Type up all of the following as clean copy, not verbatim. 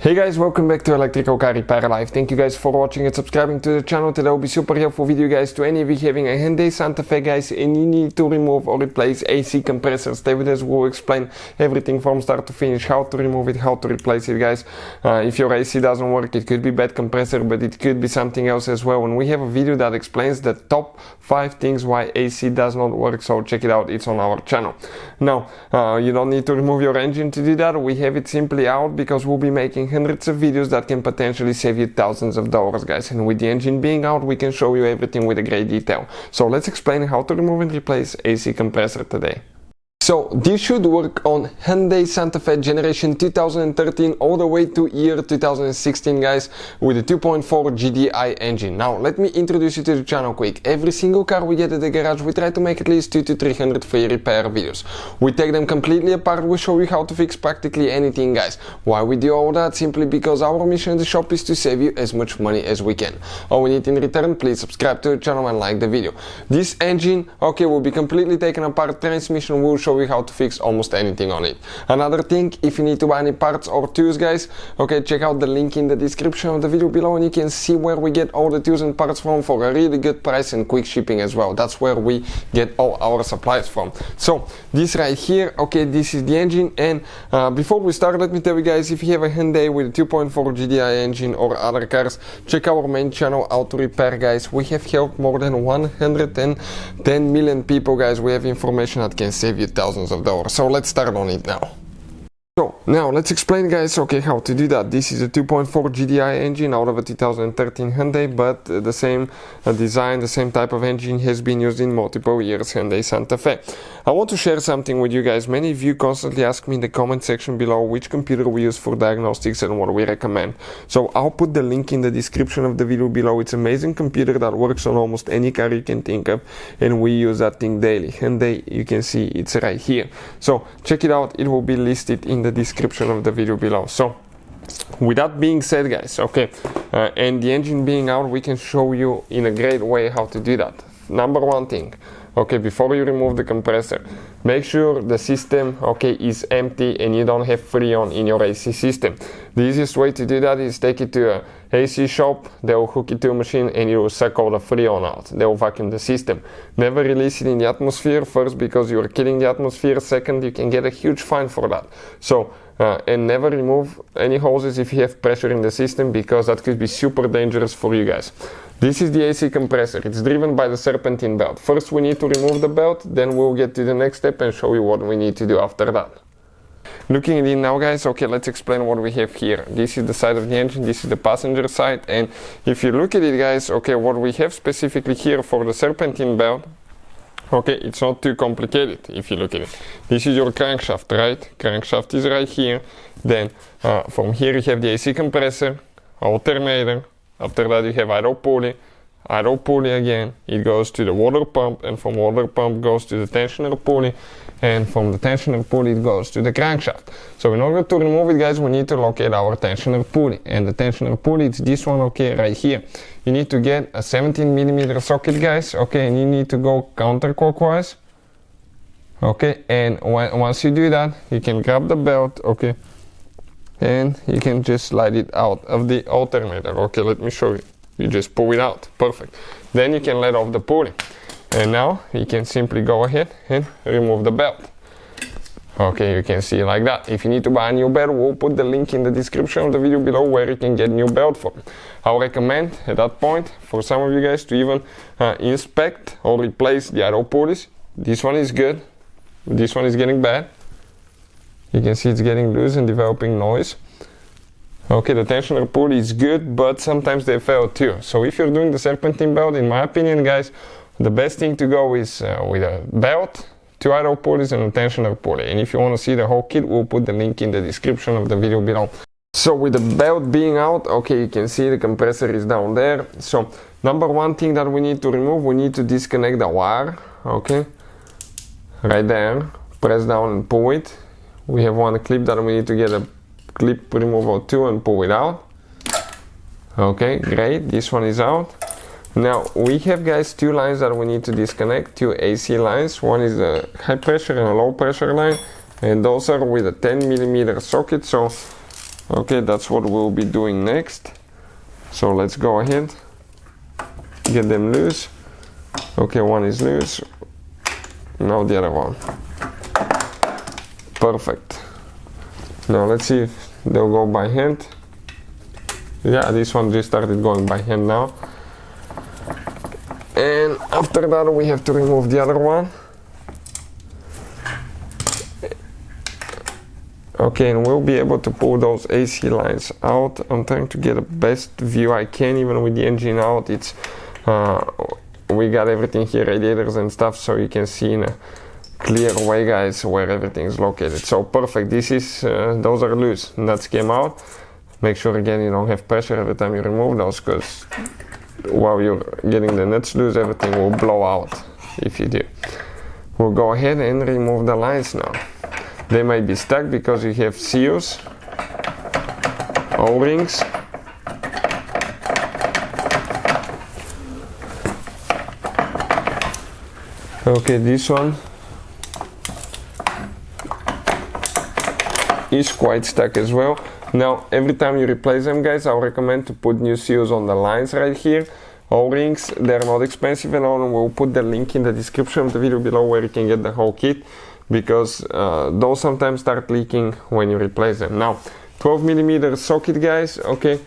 Hey guys, welcome back to Electrical Car Repair Live. Thank you guys for watching and subscribing to the channel. Today will be super helpful video guys to any of you having a Hyundai Santa Fe guys and you need to remove or replace AC compressor. Stay with us, we'll explain everything from start to finish, how to remove it, how to replace it guys. If your AC doesn't work, it could be bad compressor, but it could be something else as well. And we have a video that explains the top 5 things why AC does not work, so check it out, it's on our channel. Now, you don't need to remove your engine to do that. We have it simply out because we'll be making hundreds of videos that can potentially save you thousands of dollars guys, and with the engine being out we can show you everything with a great detail. So let's explain how to remove and replace AC compressor today. So this should work on Hyundai Santa Fe generation 2013 all the way to year 2016 guys, with a 2.4 GDI engine. Now let me introduce you to the channel quick. Every single car we get at the garage we try to make at least 200 to 300 free repair videos. We take them completely apart, we show you how to fix practically anything guys. Why we do all that? Simply because our mission in the shop is to save you as much money as we can. All we need in return, please subscribe to the channel and like the video. This engine, okay, will be completely taken apart. Transmission will show you how to fix almost anything on it. Another thing, if you need to buy any parts or tools guys, okay, check out the link in the description of the video below and you can see where we get all the tools and parts from for a really good price and quick shipping as well. That's where we get all our supplies from. So this right here, okay, this is the engine. And before we start, let me tell you guys, if you have a Hyundai with a 2.4 GDI engine or other cars, check our main channel, Auto Repair guys. We have helped more than 110 million people guys. We have information that can save you thousands of dollars. So let's start on it now. So now let's explain guys, okay, how to do that. This is a 2.4 GDI engine out of a 2013 Hyundai, but the same design, the same type of engine has been used in multiple years, Hyundai Santa Fe. I want to share something with you guys. Many of you constantly ask me in the comment section below which computer we use for diagnostics and what we recommend. So I'll put the link in the description of the video below. It's an amazing computer that works on almost any car you can think of, and we use that thing daily. Hyundai, you can see it's right here. So check it out, it will be listed in the description of the video below. So with that being said guys, okay, and the engine being out, we can show you in a great way how to do that. Number one thing, okay, before you remove the compressor, make sure the system, okay, is empty and you don't have Freon in your AC system. The easiest way to do that is take it to a AC shop, they will hook it to a machine and you will suck all the Freon out. They will vacuum the system. Never release it in the atmosphere, first because you are killing the atmosphere, second you can get a huge fine for that. So and never remove any hoses if you have pressure in the system, because that could be super dangerous for you guys. This is the AC compressor. It's driven by the serpentine belt. First we need to remove the belt, then we'll get to the next step and show you what we need to do after that. Looking at it now guys, okay, let's explain what we have here. This is the side of the engine, this is the passenger side, and if you look at it guys, okay, what we have specifically here for the serpentine belt, okay, it's not too complicated if you look at it. This is your crankshaft, right? Crankshaft is right here. Then from here you have the AC compressor, alternator. After that you have idle pulley again. It goes to the water pump, and from water pump goes to the tensioner pulley, and from the tensioner pulley it goes to the crankshaft. So in order to remove it guys, we need to locate our tensioner pulley, and the tensioner pulley, it's this one, okay, right here. You need to get a 17mm socket guys, okay, and you need to go counterclockwise, okay, and once you do that you can grab the belt, okay, and you can just slide it out of the alternator. Okay, let me show you. You just pull it out, perfect. Then you can let off the pulley, and now you can simply go ahead and remove the belt. Okay, you can see like that. If you need to buy a new belt, we'll put the link in the description of the video below where you can get new belt for it. I'll recommend at that point for some of you guys to even inspect or replace the idle pulleys. This one is good, this one is getting bad. You can see it's getting loose and developing noise. Okay, the tensioner pulley is good, but sometimes they fail too. So if you're doing the serpentine belt, in my opinion guys, the best thing to go is with a belt, 2 idle pulleys and a tensioner pulley. And if you want to see the whole kit, we'll put the link in the description of the video below. So with the belt being out, okay, you can see the compressor is down there. So number one thing that we need to remove, we need to disconnect the wire, okay, right there. Press down and pull it. We have one clip that we need to get a clip removal to and pull it out. Okay, great, this one is out. Now we have guys 2 lines that we need to disconnect, 2 AC lines. One is the high pressure and a low pressure line, and those are with a 10mm socket. So Okay, that's what we'll be doing next. So let's go ahead, get them loose. Okay, one is loose. Now the other one. Perfect. Now let's see if they'll go by hand. Yeah, this one just started going by hand now. And after that we have to remove the other one. Okay, and we'll be able to pull those AC lines out. I'm trying to get the best view I can, even with the engine out. It's we got everything here, radiators and stuff, so you can see in a clear way, guys, where everything is located. So perfect. This is those are loose. Nuts came out. Make sure again you don't have pressure every time you remove those, because while you're getting the nuts loose, everything will blow out if you do. We'll go ahead and remove the lines now. They might be stuck because you have seals, O-rings. Okay, this one is quite stuck as well. Now, every time you replace them, guys, I'll recommend to put new seals on the lines right here. O-rings, they're not expensive and all. We'll put the link in the description of the video below where you can get the whole kit, because those sometimes start leaking when you replace them. Now, 12mm socket, guys, okay,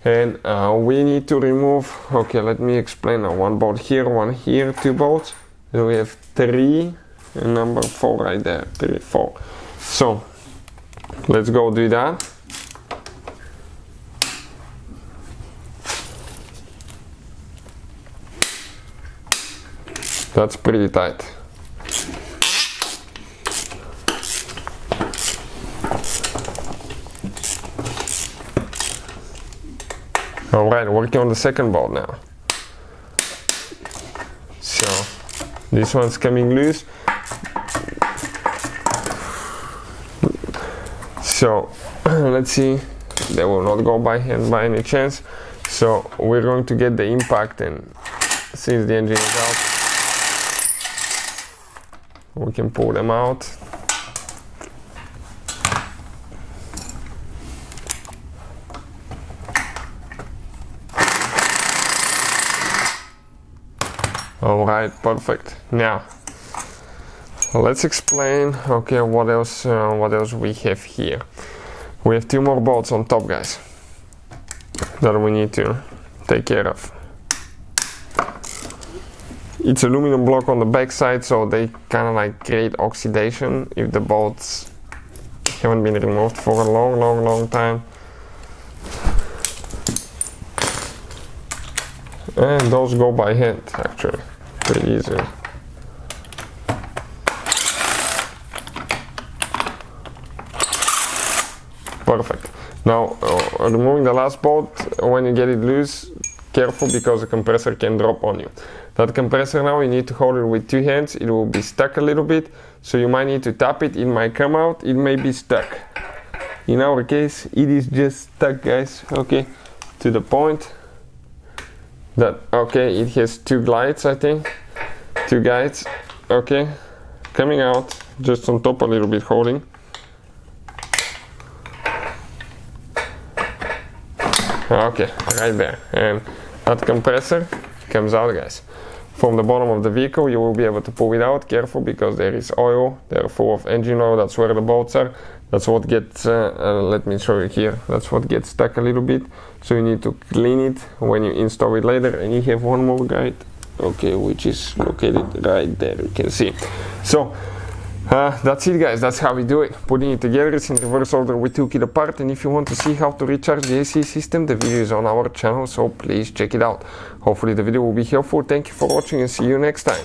and we need to remove, okay, let me explain now. One bolt here, one here, two bolts. Then we have 3 and number 4 right there, 3, 4. So, let's go do that. That's pretty tight. Alright, working on the second bolt now. So, this one's coming loose. So, let's see. They will not go by hand by any chance. So, we're going to get the impact, and since the engine is out, we can pull them out. Alright, perfect. Now, let's explain, okay, what else we have here. We have 2 more bolts on top, guys, that we need to take care of. It's aluminum block on the back side, so they kind of like create oxidation if the bolts haven't been removed for a long time. And those go by hand, actually, pretty easy. Perfect. Now, removing the last bolt, when you get it loose, careful, because the compressor can drop on you. That compressor now, you need to hold it with 2 hands. It will be stuck a little bit, so you might need to tap it. It might come out, it may be stuck. In our case, it is just stuck, guys, okay, to the point that, okay, it has 2 glides, I think, 2 guides, okay, coming out, just on top a little bit holding. Okay, right there, and that compressor comes out, guys. From the bottom of the vehicle, you will be able to pull it out. Careful, because there is oil, they're full of engine oil, that's where the bolts are. That's what gets, let me show you here, that's what gets stuck a little bit. So you need to clean it when you install it later. And you have one more guide, okay, which is located right there, you can see. So, that's it, guys, that's how we do it. Putting it together is in reverse order. We took it apart, and if you want to see how to recharge the AC system, the video is on our channel, so please check it out. Hopefully the video will be helpful. Thank you for watching, and see you next time.